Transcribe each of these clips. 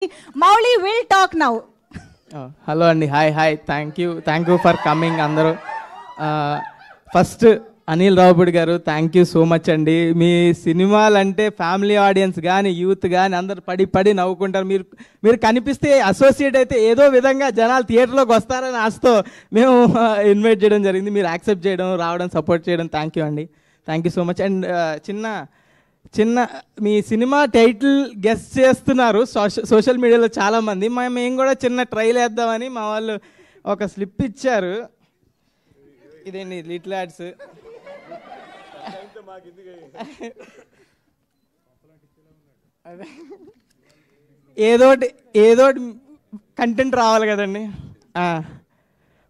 Mauli will talk now. Hello అండి, hi thank you for coming అందరూ. First Anil Ravipudi garu, thank you so much అండి. మీ సినిమాలు అంటే ఫ్యామిలీ ఆడియన్స్ కానీ యూత్ కానీ అందరు పడి నవ్వుకుంటారు. మీరు కనిపిస్తే అసోసియేట్ అయితే ఏదో విధంగా జనాలు థియేటర్లోకి వస్తారని ఆశతో మేము ఇన్వైట్ చేయడం జరిగింది. మీరు యాక్సెప్ట్ చేయడం, రావడం, సపోర్ట్ చేయడం థ్యాంక్ యూ అండి. Thank you so much. And చిన్న మీ సినిమా టైటిల్ గెస్ చేస్తున్నారు సోషల్ మీడియాలో చాలామంది. మేము కూడా చిన్న ట్రైల్ వేద్దామని మా వాళ్ళు ఒక స్లిప్ ఇచ్చారు. ఇదేంటి లిటిల్ యాడ్స్. ఏదోటి కంటెంట్ రావాలి కదండి.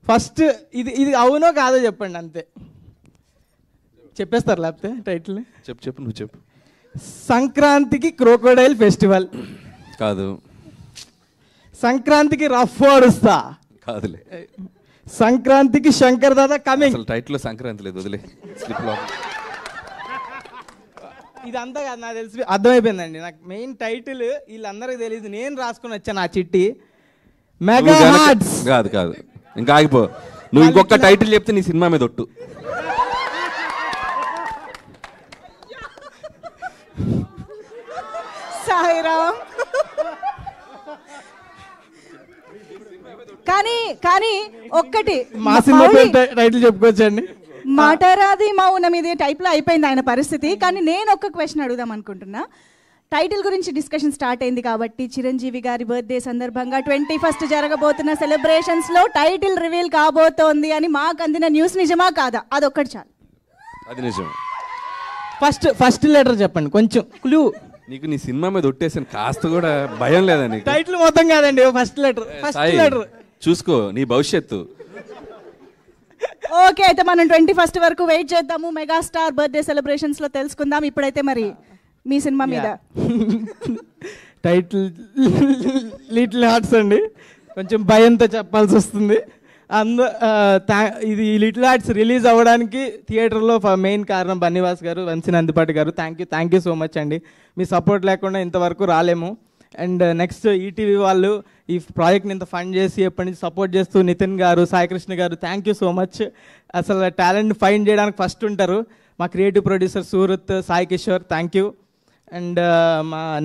ఫస్ట్ ఇది అవునో కాదో చెప్పండి, అంతే. చెప్పేస్తారు లేకపోతే టైటిల్. చెప్పు నువ్వు చెప్పు. సంక్రాంతికి క్రోకోడైల్ ఫెస్టివల్ కాదు. సంక్రాంతికి రఫ్ ఓడుస్తా కాదులే. సంక్రాంతికి శంకర్ దాదా కమింగ్. అసలు టైటిల్లో సంక్రాంతి లేదు, వదిలే. స్లిప్లో ఇదంతా కాదు, నాకు తెలిసి అర్థమైపోయిందండి. నాకు మెయిన్ టైటిల్ వీళ్ళందరికీ తెలియదు, నేను రాసుకుని వచ్చాను ఆ చిట్టి. Mega hearts. కాదు ఇంకా ఆగిపో. నువ్వు ఇంకొక టైటిల్ చెప్తే నీ సినిమా మీద ఒట్టు. సాయిరామ్. కానీ ఒక్కటి మా సినిమా టైటిల్ చెప్పుకోవచ్చండి. మాటరాది మౌనం ఇది టైప్లో అయిపోయింది ఆయన పరిస్థితి. కానీ నేను ఒక్క క్వశ్చన్ అడుగుదాం అనుకుంటున్నా. టైటిల్ గురించి డిస్కషన్ స్టార్ట్ అయింది కాబట్టి చిరంజీవి గారి బర్త్డే సందర్భంగా 21st జరగబోతున్న సెలబ్రేషన్స్లో టైటిల్ రివీల్ కాబోతోంది అని మాకు అందిన న్యూస్ నిజమా కాదా? అదొక్కటి చాలు. అది నిజం. ఫస్ట్ లెటర్ చెప్పండి, కొంచెం క్లూ. నీకు నీ సినిమా మీద ఒట్టేసాను, కాస్త కూడా భయం లేదా నీకు? టైటిల్ మొత్తం కాదండి, ఫస్ట్ లెటర్ చూసుకో నీ భవిష్యత్తు. ఓకే, అయితే మనం 21st వరకు వెయిట్ చేద్దాము. మెగాస్టార్ బర్త్డే సెలబ్రేషన్స్ లో తెలుసుకుందాం. ఇప్పుడైతే మరి మీ సినిమా మీద టైటిల్ లిటిల్ హార్ట్స్ అండి. కొంచెం భయంతో చెప్పాల్సి వస్తుంది. ఇది లిటిల్ హార్ట్స్ రిలీజ్ అవ్వడానికి థియేటర్లో మెయిన్ కారణం బన్నీవాస్ గారు, వంశీ నందిపాటి గారు. థ్యాంక్ యూ సో మచ్ అండి. మీ సపోర్ట్ లేకుండా ఇంతవరకు రాలేము. అండ్ నెక్స్ట్ ఈటీవీ వాళ్ళు ఈ ప్రాజెక్ట్ని ఇంత ఫండ్ చేసి ఎప్పటి నుంచి సపోర్ట్ చేస్తూ Nitin garu, Saikrishna garu, thank you so much. అసలు టాలెంట్ ఫైండ్ చేయడానికి ఫస్ట్ ఉంటారు. మా creative producer Surath, Sai Kishore, thank you. And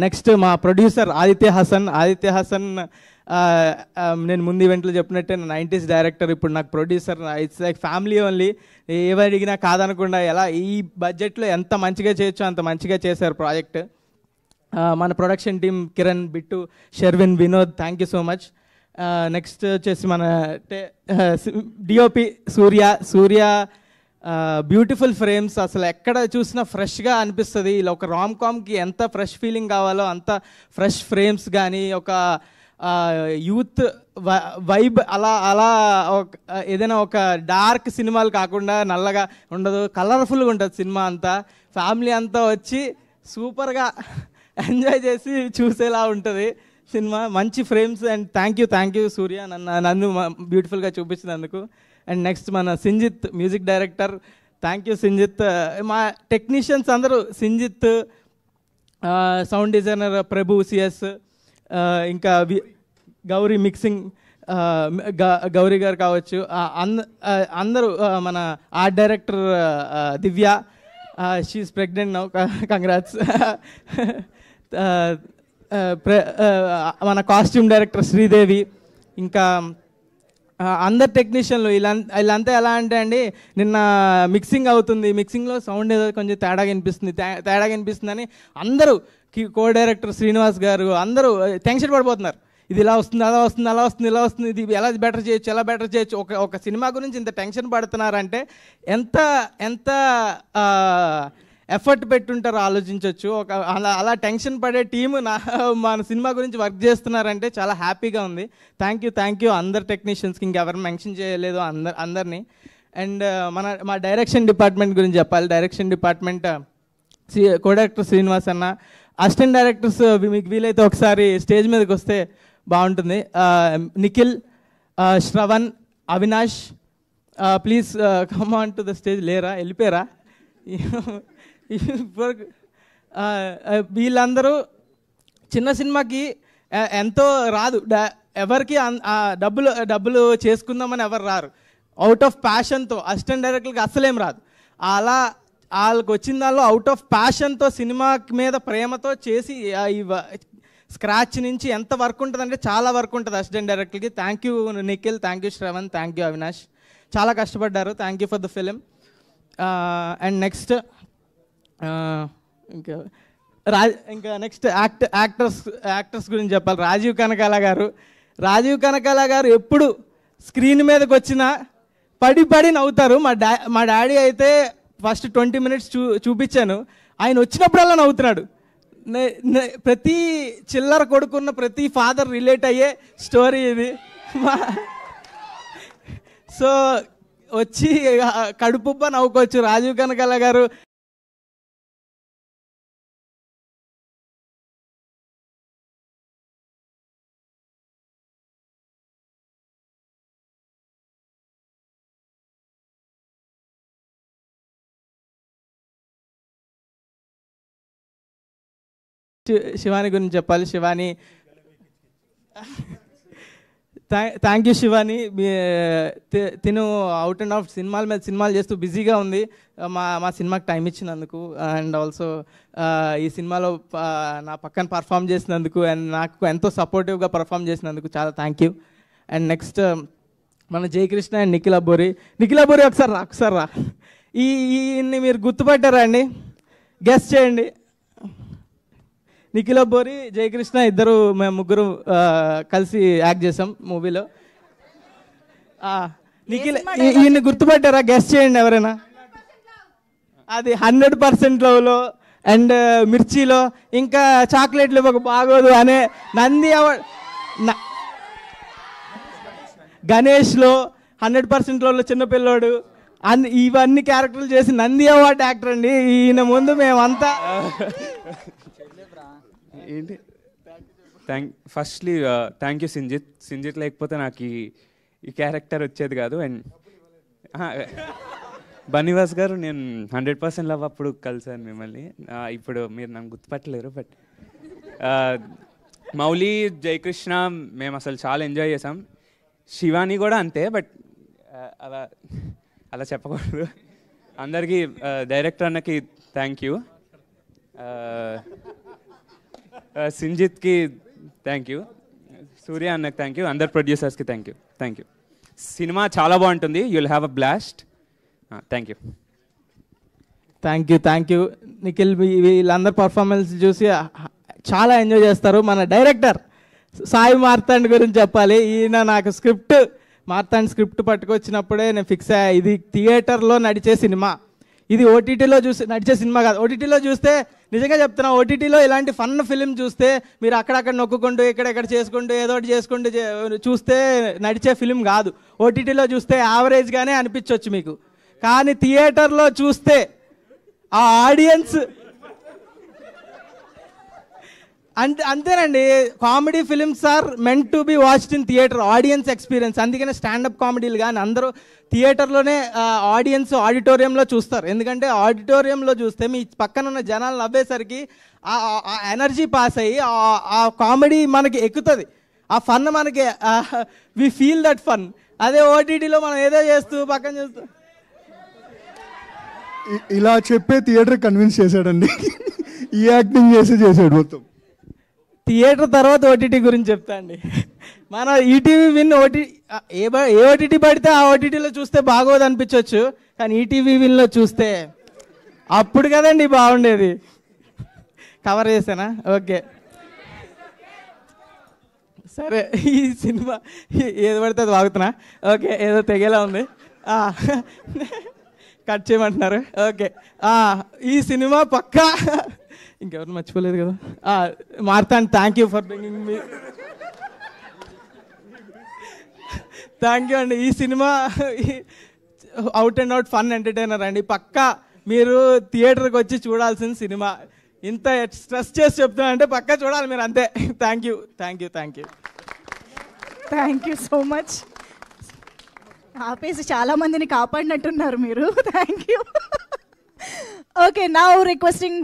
next మా ప్రొడ్యూసర్ ఆదిత్య హసన్. నేను ముందు ఈవెంట్లో చెప్పినట్టే 90s డైరెక్టర్, ఇప్పుడు నాకు producer. It's like family only. ఏవడిగినా కాదనకుండా ఎలా ఈ బడ్జెట్లో ఎంత మంచిగా చేయొచ్చో అంత మంచిగా చేశారు ప్రాజెక్ట్. మన production team Kiran, Bittu, Sherwin, Vinod, thank you so much. Next వచ్చేసి మన డిఓపి సూర్య. బ్యూటిఫుల్ ఫ్రేమ్స్, అసలు ఎక్కడ చూసినా ఫ్రెష్గా అనిపిస్తుంది. ఇలా ఒక రామ్ కామ్కి ఎంత ఫ్రెష్ ఫీలింగ్ కావాలో అంత ఫ్రెష్ ఫ్రేమ్స్ కానీ, ఒక యూత్ వైబ్ అలా ఏదైనా ఒక డార్క్ సినిమాలు కాకుండా నల్లగా ఉండదు, కలర్ఫుల్గా ఉంటుంది సినిమా అంతా. ఫ్యామిలీ అంతా వచ్చి సూపర్గా ఎంజాయ్ చేసి చూసేలా ఉంటుంది సినిమా. మంచి ఫ్రేమ్స్. అండ్ థ్యాంక్ యూ సూర్య నన్ను బ్యూటిఫుల్గా చూపించినందుకు. అండ్ నెక్స్ట్ మన Sinjith music director, thank you Sinjith. మా టెక్నీషియన్స్ అందరూ సింజిత్, సౌండ్ డిజైనర్ ప్రభు సిఎస్, ఇంకా గౌరీ మిక్సింగ్ గౌరీ గారు కావచ్చు, అందరూ. మన ఆర్ట్ డైరెక్టర్ దివ్య, షీఈస్ ప్రెగ్నెంట్ నౌ, కంగ్రాట్స్. మన కాస్ట్యూమ్ డైరెక్టర్ శ్రీదేవి, ఇంకా అందరు టెక్నీషియన్లు. వీళ్ళంతా ఎలా అంటే అండి, నిన్న మిక్సింగ్ అవుతుంది, మిక్సింగ్లో సౌండ్ ఏదో కొంచెం తేడాగా అనిపిస్తుందని అందరూ, కో డైరెక్టర్ శ్రీనివాస్ గారు అందరూ టెన్షన్ పడిపోతున్నారు. ఇది ఇలా వస్తుంది, అలా వస్తుంది, ఇది ఎలా బెటర్ చేయొచ్చు. ఒక సినిమా గురించి ఇంత టెన్షన్ పడుతున్నారంటే ఎంత ఎఫర్ట్ పెట్టుంటారో ఆలోచించవచ్చు. అలా టెన్షన్ పడే టీము మన సినిమా గురించి వర్క్ చేస్తున్నారంటే చాలా హ్యాపీగా ఉంది. థ్యాంక్ యూ అందరు టెక్నీషియన్స్కి, ఇంకెవరు మెన్షన్ చేయలేదు అందరినీ. అండ్ మా డైరెక్షన్ డిపార్ట్మెంట్ గురించి చెప్పాలి. Direction department co director Srinivas అన్న, అసిస్టెంట్ డైరెక్టర్స్ మీకు వీలైతే ఒకసారి స్టేజ్ మీదకి వస్తే బాగుంటుంది. Nikhil, Shravan, Avinash, please come on to the stage. లేరా, వెళ్ళిపోయారా? వీళ్ళందరూ చిన్న సినిమాకి ఎంతో రాదు, ఎవరికి డబ్బులు చేసుకుందామని ఎవరు రారు. అవుట్ ఆఫ్ ప్యాషన్తో అసిస్టెంట్ డైరెక్టర్కి అస్సలేం రాదు. అలా వాళ్ళకి వచ్చిన దానిలో అవుట్ ఆఫ్ ప్యాషన్తో సినిమా మీద ప్రేమతో చేసి స్క్రాచ్ నుంచి ఎంత వర్క్ ఉంటుందంటే చాలా వర్క్ ఉంటుంది అసిస్టెంట్ డైరెక్టర్కి. Thank you Nikhil, thank you Shravan, thank you Avinash, చాలా కష్టపడ్డారు. Thank you for the film. And next ఇంకా నెక్స్ట్ యాక్టర్స్ గురించి చెప్పాలి. రాజీవ్ కనకాల గారు ఎప్పుడు స్క్రీన్ మీదకి వచ్చినా పడి నవ్వుతారు. మా డాడీ అయితే ఫస్ట్ 20 minutes చూపించాను, ఆయన వచ్చినప్పుడల్లా నవ్వుతున్నాడు. ప్రతి చిల్లర కొడుకున్న ప్రతి ఫాదర్ రిలేట్ అయ్యే స్టోరీ ఇది. సో వచ్చి కడుపుబ్బ నవ్వుకోవచ్చు. రాజీవ్ కనకాల గారు శివాని గురించి చెప్పాలి. Shivani, thank you Shivani. తిను అవుట్ అండ్ అవుట్ సినిమాలు చేస్తూ బిజీగా ఉంది. మా సినిమాకి టైం ఇచ్చినందుకు అండ్ ఆల్సో ఈ సినిమాలో నా పక్కన పర్ఫామ్ చేసినందుకు అండ్ నాకు ఎంతో సపోర్టివ్గా పర్ఫామ్ చేసినందుకు చాలా థ్యాంక్ యూ. అండ్ నెక్స్ట్ మన జయకృష్ణ అండ్ నిఖిల్ అబ్బోరి ఒకసారి రా. ఈయన్ని మీరు గుర్తుపట్టారా అండి? గెస్ట్ చేయండి. నిఖిల్ అబ్బోరి, జయకృష్ణ ఇద్దరు, మేము ముగ్గురు కలిసి యాక్ట్ చేసాం మూవీలో. నిఖిల్ ఈయన్ని గుర్తుపట్టారా? గెస్ట్ చేయండి ఎవరైనా. అది 100% లవ్లో అండ్ మిర్చిలో, ఇంకా చాక్లెట్లు ఇవ్వక బాగోదు అనే నంది అవార్డ్, గణేష్లో 100% లవ్లో చిన్నపిల్లోడు, ఇవన్నీ క్యారెక్టర్లు చేసి నంది అవార్డ్ యాక్టర్ అండి ఈయన. ముందు మేమంతా ఏంటి ఫస్ట్లీ థ్యాంక్ యూ సింజిత్ లేకపోతే నాకు ఈ క్యారెక్టర్ వచ్చేది కాదు. అండ్ బన్నీవాస్ గారు, నేను 100% లవ్ అప్పుడు కలిసాను మిమ్మల్ని. ఇప్పుడు మీరు నన్ను గుర్తుపట్టలేరు, బట్ మౌలి, జయకృష్ణ మేము అసలు చాలా ఎంజాయ్ చేసాం. శివాని కూడా అంతే, బట్ అలా చెప్పకూడదు. అందరికీ డైరెక్టర్ అన్నకి థ్యాంక్ యూ, సింజిత్కి థ్యాంక్ యూ, సూర్య అన్నకి థ్యాంక్ యూ, అందరు ప్రొడ్యూసర్స్కి థ్యాంక్ యూ. సినిమా చాలా బాగుంటుంది. You will have a blast. Thank you Nikhil. వీళ్ళందరూ పర్ఫార్మెన్స్ చూసి చాలా ఎంజాయ్ చేస్తారు. మన డైరెక్టర్ సాయి మార్తాండ్ గురించి చెప్పాలి. ఈయన నాకు మార్తాండ్ స్క్రిప్ట్ పట్టుకొచ్చినప్పుడే నేను ఫిక్స్ అయ్యా, ఇది థియేటర్లో నడిచే సినిమా, ఇది ఓటీటీలో నడిచే సినిమా కాదు. ఓటీటీలో చూస్తే నిజంగా చెప్తున్నా, ఓటీటీలో ఇలాంటి ఫన్ ఫిలిం చూస్తే మీరు అక్కడక్కడ నొక్కుంటూ ఇక్కడెక్కడ చేసుకుంటూ ఏదో ఒకటి చేసుకుంటూ చూస్తే నడిచే ఫిలిం కాదు. ఓటీటీలో చూస్తే యావరేజ్గానే అనిపించవచ్చు మీకు, కానీ థియేటర్లో చూస్తే ఆ ఆడియన్స్ అంతేనండి. Comedy films are meant to be watched in theatre, audience experience. అందుకనే స్టాండప్ కామెడీలు కానీ అందరూ థియేటర్లోనే ఆడిటోరియంలో చూస్తారు. ఎందుకంటే ఆడిటోరియంలో చూస్తే మీ పక్కన ఉన్న జనాలు నవ్వేసరికి ఆ ఎనర్జీ పాస్ అయ్యి ఆ కామెడీ మనకి ఎక్కుతుంది, ఆ ఫన్ మనకి వి ఫీల్ దట్ ఫన్. అదే ఓటీటీలో మనం ఏదో చేస్తూ పక్కన చూస్తూ ఇలా చెప్పే థియేటర్ కన్విన్స్ చేశాడండి. ఈ యాక్టింగ్ చేసాడు మొత్తం. థియేటర్ తర్వాత ఓటీటీ గురించి చెప్తా అండి. మన ఈటీవీ విన్ ఏ ఓటీటీ పడితే ఆ ఓటీటీలో చూస్తే బాగోదు అనిపించవచ్చు, కానీ ఈటీవీ విన్లో చూస్తే అప్పుడు కదండి బాగుండేది. కవర్ చేసానా? ఓకే సరే. ఈ సినిమా ఏది పడితే అది వాగుతున్నా. ఓకే, ఏదో తెగేలా ఉంది, కట్ చేయమంటున్నారు. ఓకే, ఈ సినిమా పక్కా ఇంకెవరు మర్చిపోలేదు కదా. Martand, thank you for bringing me. Thank you అండి. ఈ cinema out and out fun entertainer అండి. పక్కా మీరు థియేటర్కి వచ్చి చూడాల్సిన సినిమా. ఇంత స్ట్రెస్ చేసి చెప్తున్నా అంటే పక్కా చూడాలి మీరు, అంతే. Thank you so much. ఆపేసి చాలా మందిని కాపాడినట్టున్నారు మీరు. Thank you. Okay, now requesting